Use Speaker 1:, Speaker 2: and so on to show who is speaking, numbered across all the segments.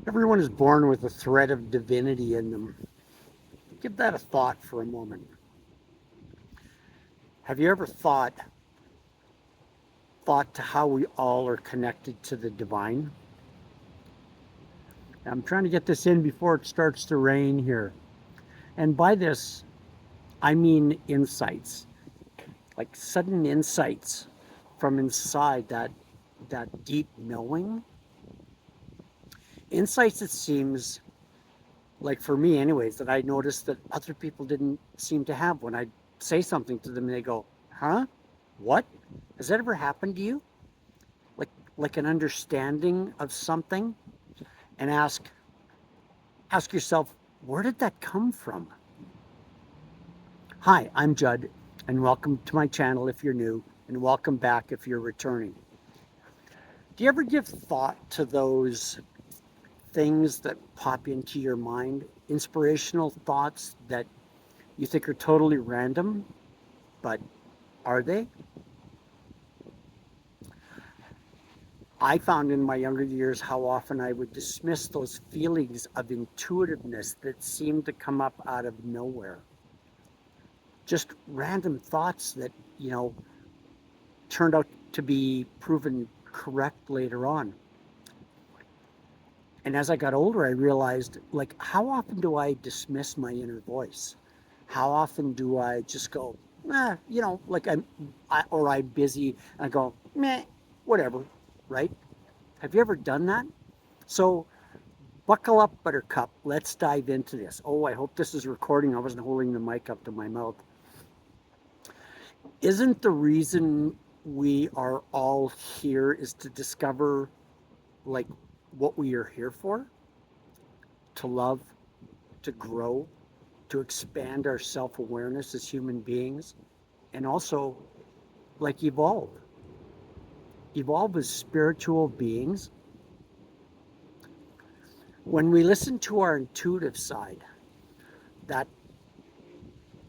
Speaker 1: Everyone is born with a thread of divinity in them. Give that a thought for a moment. Have you ever thought to how we all are connected to the divine? I'm trying to get this in before it starts to rain here. And by this, I mean insights, like sudden insights from inside that deep knowing. Insights, it seems like, for me anyways, that I noticed that other people didn't seem to have. When I say something to them, they go, "Huh? What? Has that ever happened to you?" Like like an understanding of something, and ask yourself, where did that come from? Hi, I'm Judd, and welcome to my channel if you're new, and welcome back if you're returning. Do you ever give thought to those things that pop into your mind? Inspirational thoughts that you think are totally random, but are they? I found in my younger years how often I would dismiss those feelings of intuitiveness that seemed to come up out of nowhere. Just random thoughts that, you know, turned out to be proven correct later on. And as I got older, I realized, like, how often do I dismiss my inner voice? How often do I just go, like or I'm busy and I go, meh, whatever, right? Have you ever done that? So buckle up, Buttercup. Let's dive into this. Oh, I hope this is recording. I wasn't holding the mic up to my mouth. Isn't the reason we are all here is to discover, like, what we are here for? To love, to grow, to expand our self awareness as human beings, and also, like, evolve as spiritual beings. When we listen to our intuitive side, that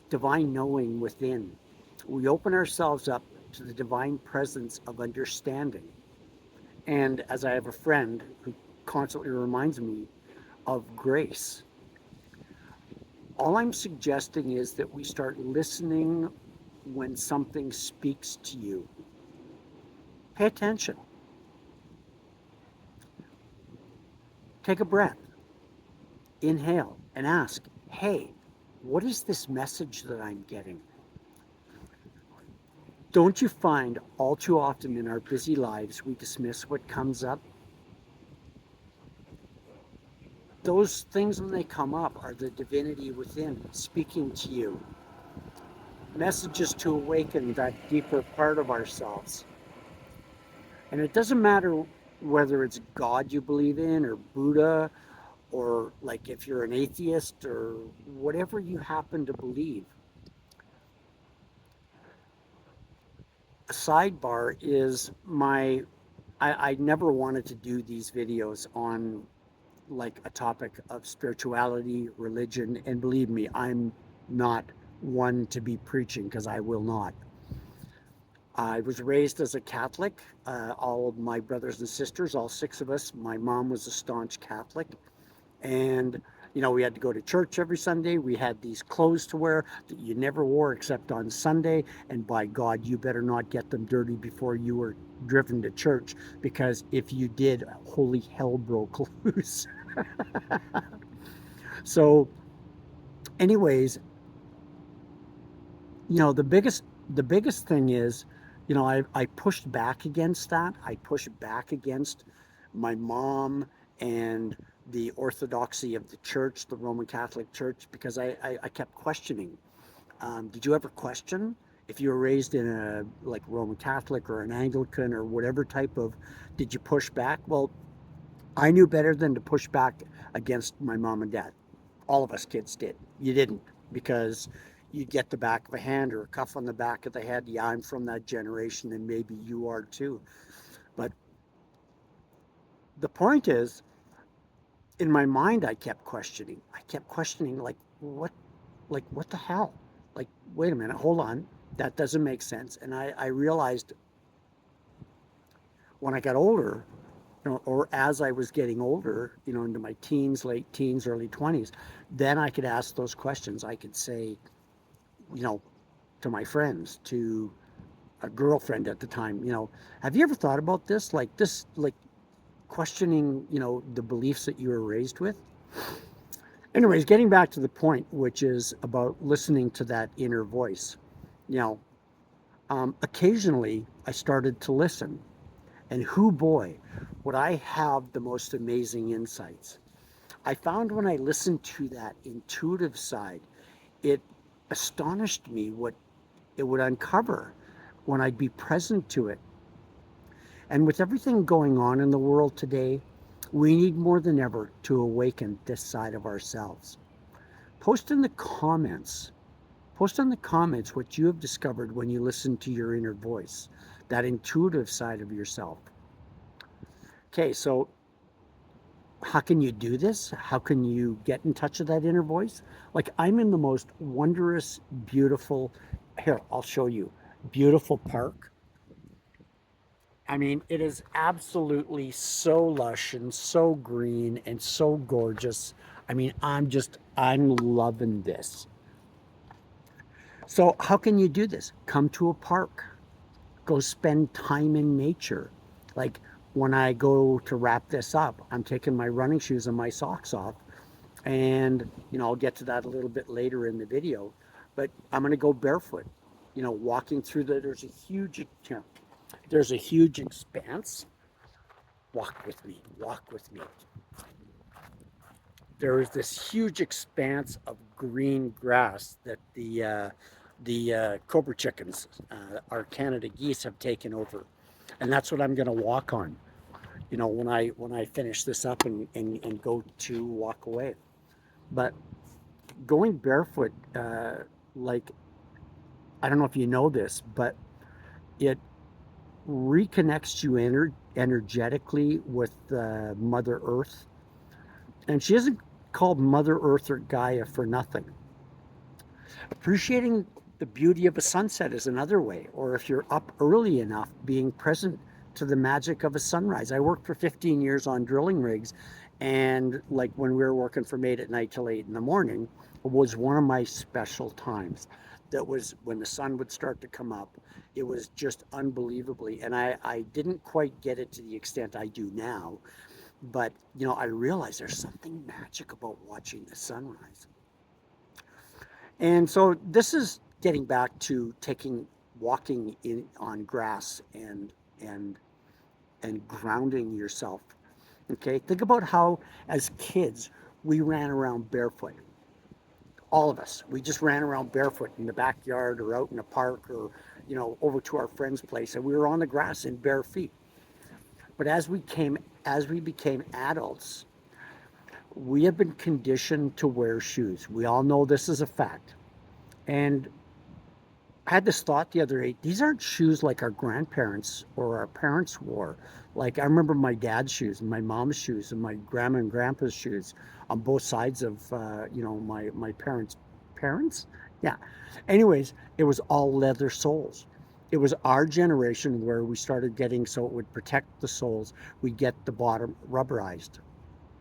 Speaker 1: divine knowing within, we open ourselves up to the divine presence of understanding. And as I have a friend who constantly reminds me of grace, all I'm suggesting is that we start listening when something speaks to you. Pay attention. Take a breath. Inhale and ask, hey, what is this message that I'm getting? Don't you find all too often in our busy lives we dismiss what comes up? Those things, when they come up, are the divinity within speaking to you. Messages to awaken that deeper part of ourselves. And it doesn't matter whether it's God you believe in, or Buddha, or, like, if you're an atheist, or whatever you happen to believe. A sidebar is I never wanted to do these videos on, like, a topic of spirituality, religion, and believe me, I'm not one to be preaching, because I will not. I was raised as a Catholic. All of my brothers and sisters, all six of us, my mom was a staunch Catholic. And, we had to go to church every Sunday. We had these clothes to wear that you never wore except on Sunday. And by God, you better not get them dirty before you were driven to church, because if you did, holy hell broke loose. So, anyways, the biggest thing is, I pushed back against that. I pushed back against my mom and the orthodoxy of the church, the Roman Catholic Church, because I kept questioning. Did you ever question if you were raised in a, like, Roman Catholic or an Anglican or whatever type of? Did you push back? Well, I knew better than to push back against my mom and dad. All of us kids did. You didn't, because you'd get the back of a hand or a cuff on the back of the head. Yeah, I'm from that generation, and maybe you are too. But the point is, in my mind, I kept questioning. I kept questioning, like what the hell? Like, wait a minute, hold on. That doesn't make sense. And I realized when I got older or as I was getting older, into my teens, late teens, early 20s, then I could ask those questions. I could say, you know, to my friends, to a girlfriend at the time, have you ever thought about this? Like questioning, the beliefs that you were raised with. Anyways, getting back to the point, which is about listening to that inner voice. You know, Occasionally I started to listen, and who boy, would I have the most amazing insights. I found when I listened to that intuitive side, it astonished me what it would uncover when I'd be present to it. And with everything going on in the world today, we need more than ever to awaken this side of ourselves. Post in the comments, post in the comments what you have discovered when you listen to your inner voice, that intuitive side of yourself. Okay, so how can you do this? How can you get in touch with that inner voice? Like, I'm in the most wondrous, beautiful, here, I'll show you, beautiful park. I mean, it is absolutely so lush and so green and so gorgeous. I mean, I'm loving this. So, how can you do this? Come to a park, go spend time in nature. Like, when I go to wrap this up, I'm taking my running shoes and my socks off. And, I'll get to that a little bit later in the video. But I'm going to go barefoot, walking through there's a huge expanse. Walk with me, walk with me. There is this huge expanse of green grass that the cobra chickens, our Canada geese, have taken over, and that's what I'm going to walk on. When I finish this up and go to walk away. But going barefoot, like, I don't know if you know this, but it reconnects you energetically with Mother Earth. And she isn't called Mother Earth or Gaia for nothing. Appreciating the beauty of a sunset is another way, or if you're up early enough, being present to the magic of a sunrise. I worked for 15 years on drilling rigs, and like when we were working from 8 at night till 8 in the morning was one of my special times. That was when the sun would start to come up. It was just unbelievably, and I didn't quite get it to the extent I do now, but I realized there's something magic about watching the sunrise. And so this is getting back to taking walking in on grass and and grounding yourself. Okay, think about how as kids we ran around barefoot. All of us, we just ran around barefoot in the backyard or out in a park or over to our friend's place, and we were on the grass in bare feet. But as we became adults, we have been conditioned to wear shoes. We all know this is a fact. And I had this thought the other day. These aren't shoes like our grandparents or our parents wore. Like, I remember my dad's shoes and my mom's shoes and my grandma and grandpa's shoes on both sides of my parents. Yeah. Anyways, it was all leather soles. It was our generation where we started getting, so it would protect the soles. We get the bottom rubberized.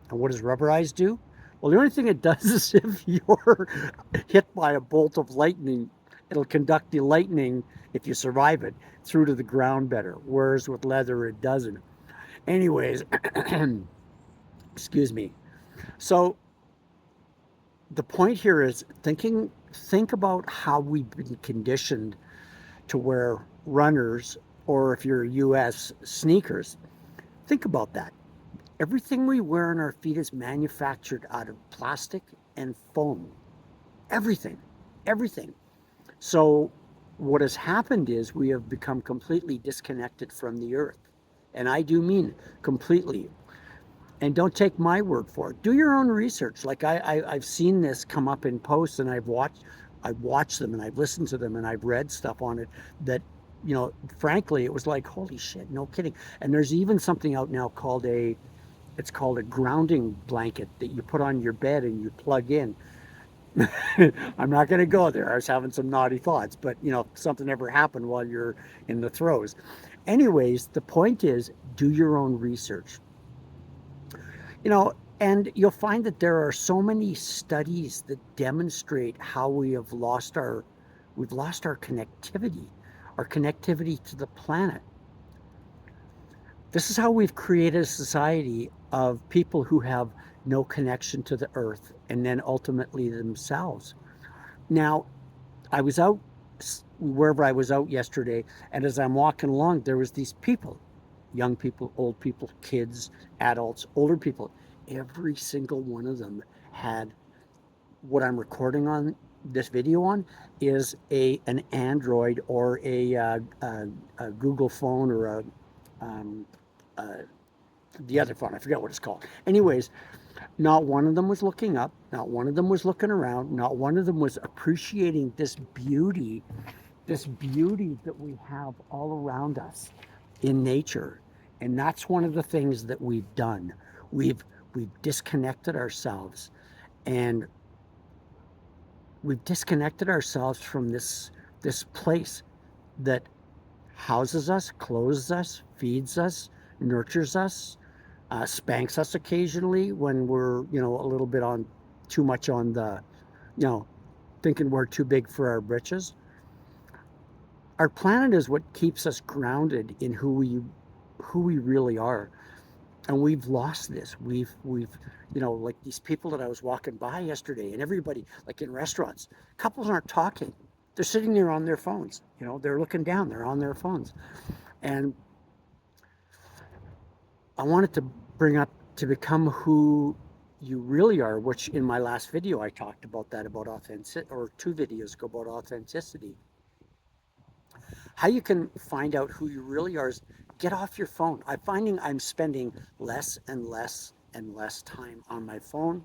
Speaker 1: And what does rubberized do? Well, the only thing it does is if you're hit by a bolt of lightning, it'll conduct the lightning, if you survive it, through to the ground better. Whereas with leather, it doesn't. Anyways, excuse me. So the point here is think about how we've been conditioned to wear runners, or if you're US, sneakers. Think about that. Everything we wear on our feet is manufactured out of plastic and foam. Everything. Everything. So, what has happened is we have become completely disconnected from the earth. And I do mean completely. And don't take my word for it. Do your own research. Like, I've seen this come up in posts, and I've watched them and I've listened to them and I've read stuff on it that, frankly, it was like, holy shit, no kidding. And there's even something out now called a grounding blanket that you put on your bed and you plug in. I'm not going to go there. I was having some naughty thoughts, but if something ever happened while you're in the throes. Anyways, the point is, do your own research. You know, and you'll find that there are so many studies that demonstrate how we've lost our connectivity to the planet. This is how we've created a society of people who have no connection to the earth and then ultimately themselves. Now, I was out wherever I was out yesterday, and as I'm walking along, there was these people, young people, old people, kids, adults, older people. Every single one of them had what I'm recording on this video on is an Android or a Google phone or um, uh, the other phone. I forget what it's called. Anyways, not one of them was looking up. Not one of them was looking around. Not one of them was appreciating this beauty that we have all around us in nature. And that's one of the things that we've done. We've we've disconnected ourselves, and we've disconnected ourselves from this place that houses us, clothes us, feeds us, nurtures us, spanks us occasionally when we're, a little bit on too much on the, you know, thinking we're too big for our britches. Our planet is what keeps us grounded in who we really are, and we've lost this. We've like these people that I was walking by yesterday, and everybody, like in restaurants, couples aren't talking. They're sitting there on their phones. They're looking down. They're on their phones, and I wanted to bring up to become who you really are, which in my last video I talked about that, about authenticity, or 2 videos ago, about authenticity. How you can find out who you really are is get off your phone. I'm finding I'm spending less and less and less time on my phone,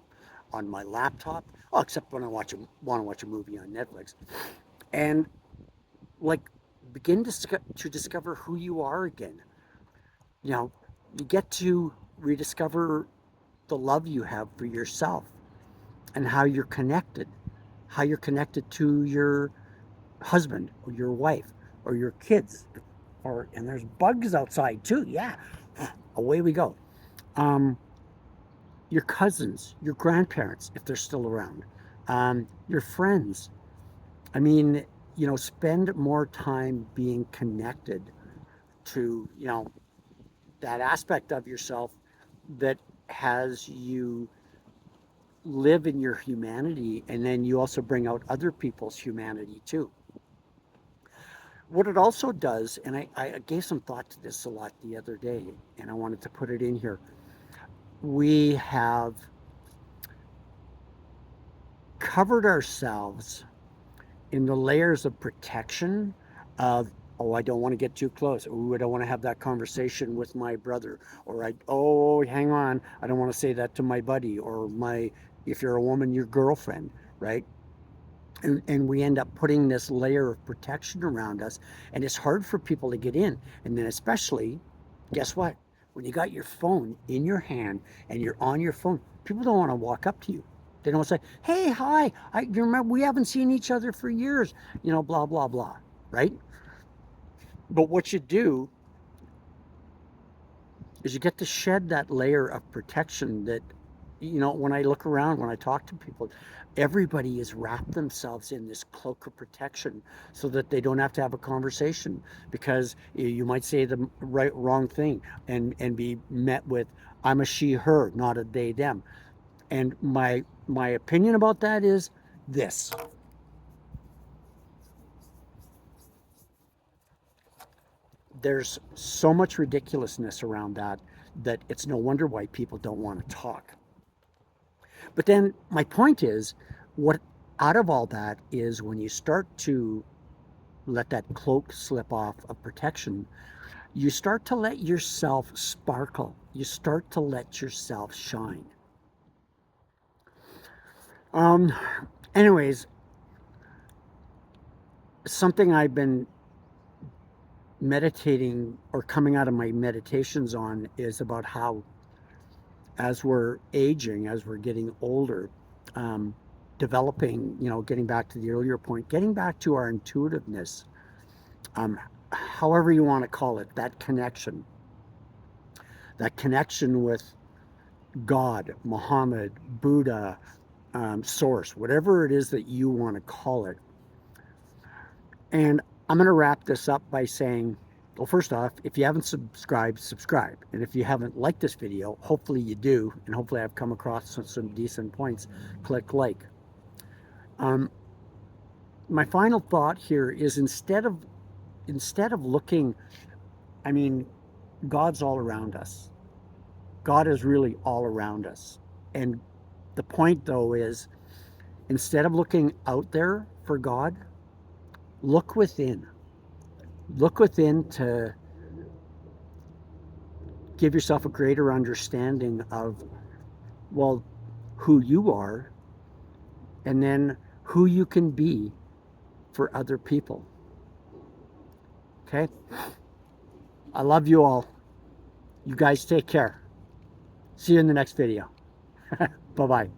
Speaker 1: on my laptop, except when I want to watch a movie on Netflix, and like begin to discover who you are again. You know, you get to rediscover the love you have for yourself and how you're connected to your husband or your wife or your kids, and there's bugs outside too. Yeah, away we go. Um, your cousins, your grandparents, if they're still around, your friends. I mean, spend more time being connected to that aspect of yourself that has you live in your humanity, and then you also bring out other people's humanity too. What it also does, and I gave some thought to this a lot the other day, and I wanted to put it in here. We have covered ourselves in the layers of protection of, oh, I don't want to get too close. Oh, I don't want to have that conversation with my brother. Or oh, hang on, I don't want to say that to my buddy, or if you're a woman, your girlfriend, right? And we end up putting this layer of protection around us, and it's hard for people to get in. And then especially, guess what? When you got your phone in your hand and you're on your phone, people don't want to walk up to you. They don't say, hey, hi, you remember, we haven't seen each other for years, blah blah blah, right? But what you do is you get to shed that layer of protection that, when I look around, when I talk to people, everybody has wrapped themselves in this cloak of protection so that they don't have to have a conversation, because you might say the wrong thing and be met with, I'm a she her, not a they them. And my opinion about that is this: there's so much ridiculousness around that it's no wonder why people don't want to talk. But then my point is, what out of all that is, when you start to let that cloak slip off of protection, you start to let yourself sparkle. You start to let yourself shine. Um, Anyways, something I've been meditating, or coming out of my meditations on, is about how, as we're aging, as we're getting older, um, developing, getting back to the earlier point, getting back to our intuitiveness, however you want to call it, that connection with God, Muhammad, Buddha, source, whatever it is that you want to call it. And I'm going to wrap this up by saying, well, first off, if you haven't subscribed, subscribe. And if you haven't liked this video, hopefully you do. And hopefully I've come across some decent points. Click like. Um, my final thought here is instead of looking, I mean, God's all around us. God is really all around us. And the point, though, is instead of looking out there for God, look within. Look within to give yourself a greater understanding of, well, who you are, and then who you can be for other people. Okay? I love you all. You guys take care. See you in the next video. Bye-bye.